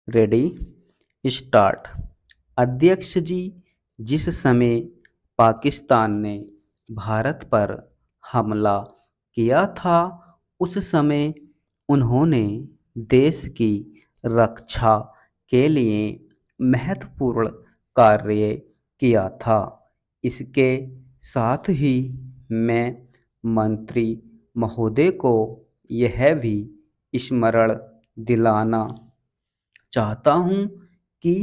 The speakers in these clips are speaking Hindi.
Ready start. अध्यक्ष जी, जिस समय पाकिस्तान ने भारत पर हमला किया था उस समय उन्होंने देश की रक्षा के लिए महत्वपूर्ण कार्य किया था। इसके साथ ही मैं मंत्री महोदय को यह भी स्मरण दिलाना चाहता हूँ कि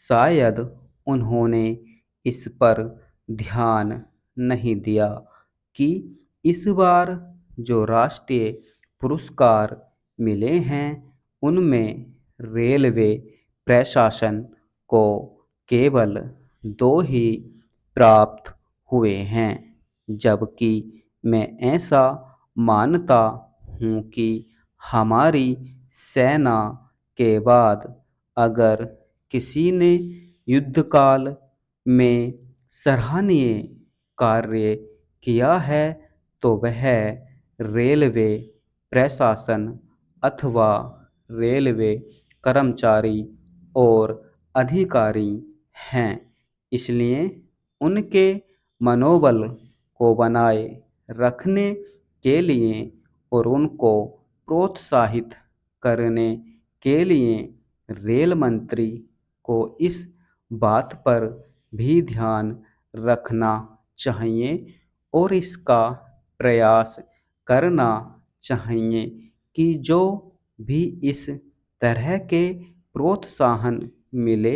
शायद उन्होंने इस पर ध्यान नहीं दिया कि इस बार जो राष्ट्रीय पुरस्कार मिले हैं उनमें रेलवे प्रशासन को केवल 2 ही प्राप्त हुए हैं, जबकि मैं ऐसा मानता हूँ कि हमारी सेना के बाद अगर किसी ने युद्धकाल में सराहनीय कार्य किया है तो वह रेलवे प्रशासन अथवा रेलवे कर्मचारी और अधिकारी हैं। इसलिए उनके मनोबल को बनाए रखने के लिए और उनको प्रोत्साहित करने के लिए रेल मंत्री को इस बात पर भी ध्यान रखना चाहिए और इसका प्रयास करना चाहिए कि जो भी इस तरह के प्रोत्साहन मिले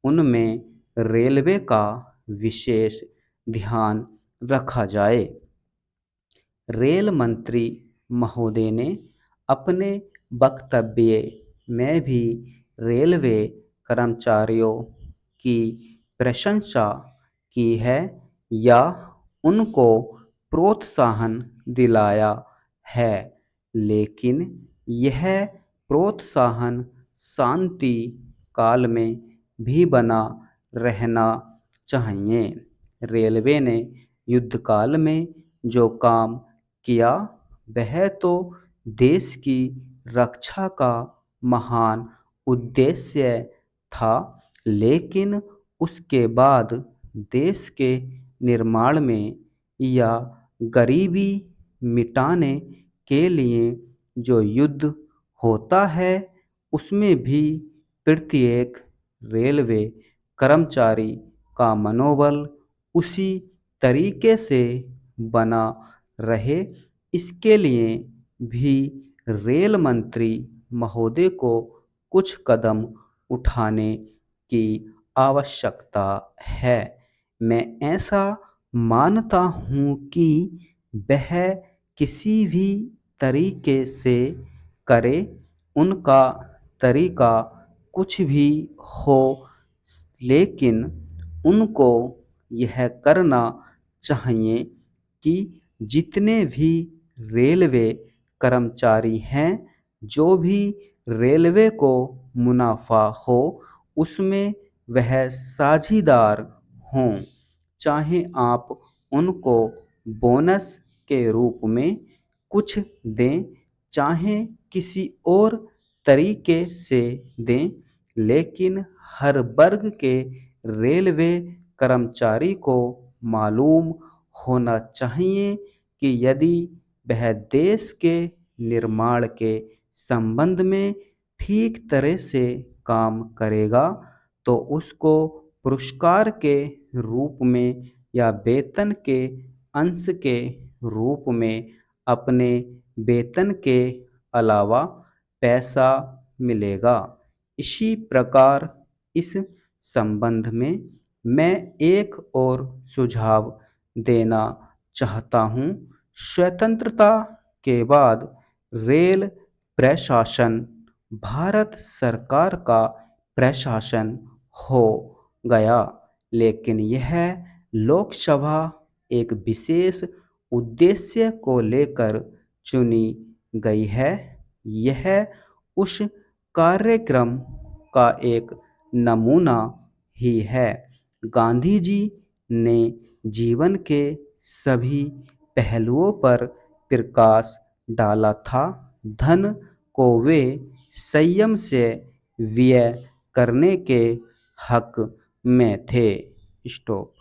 उनमें रेलवे का विशेष ध्यान रखा जाए। रेल मंत्री महोदय ने अपने वक्तव्य में भी रेलवे कर्मचारियों की प्रशंसा की है या उनको प्रोत्साहन दिलाया है, लेकिन यह प्रोत्साहन शांति काल में भी बना रहना चाहिए। रेलवे ने युद्धकाल में जो काम किया वह तो देश की रक्षा का महान उद्देश्य था, लेकिन उसके बाद देश के निर्माण में या गरीबी मिटाने के लिए जो युद्ध होता है उसमें भी प्रत्येक रेलवे कर्मचारी का मनोबल उसी तरीके से बना रहे, इसके लिए भी रेल मंत्री महोदय को कुछ कदम उठाने की आवश्यकता है। मैं ऐसा मानता हूँ कि वह किसी भी तरीके से करे, उनका तरीका कुछ भी हो, लेकिन उनको यह करना चाहिए कि जितने भी रेलवे कर्मचारी हैं, जो भी रेलवे को मुनाफा हो उसमें वह साझीदार हों। चाहे आप उनको बोनस के रूप में कुछ दें, चाहे किसी और तरीके से दें, लेकिन हर वर्ग के रेलवे कर्मचारी को मालूम होना चाहिए कि यदि वह देश के निर्माण के संबंध में ठीक तरह से काम करेगा तो उसको पुरस्कार के रूप में या वेतन के अंश के रूप में अपने वेतन के अलावा पैसा मिलेगा। इसी प्रकार इस संबंध में मैं एक और सुझाव देना चाहता हूँ। स्वतंत्रता के बाद रेल प्रशासन भारत सरकार का प्रशासन हो गया, लेकिन यह लोकसभा एक विशेष उद्देश्य को लेकर चुनी गई है। यह उस कार्यक्रम का एक नमूना ही है। गांधी जी ने जीवन के सभी पहलुओं पर प्रकाश डाला था। धन को वे संयम से व्यय करने के हक में थे। स्टॉप।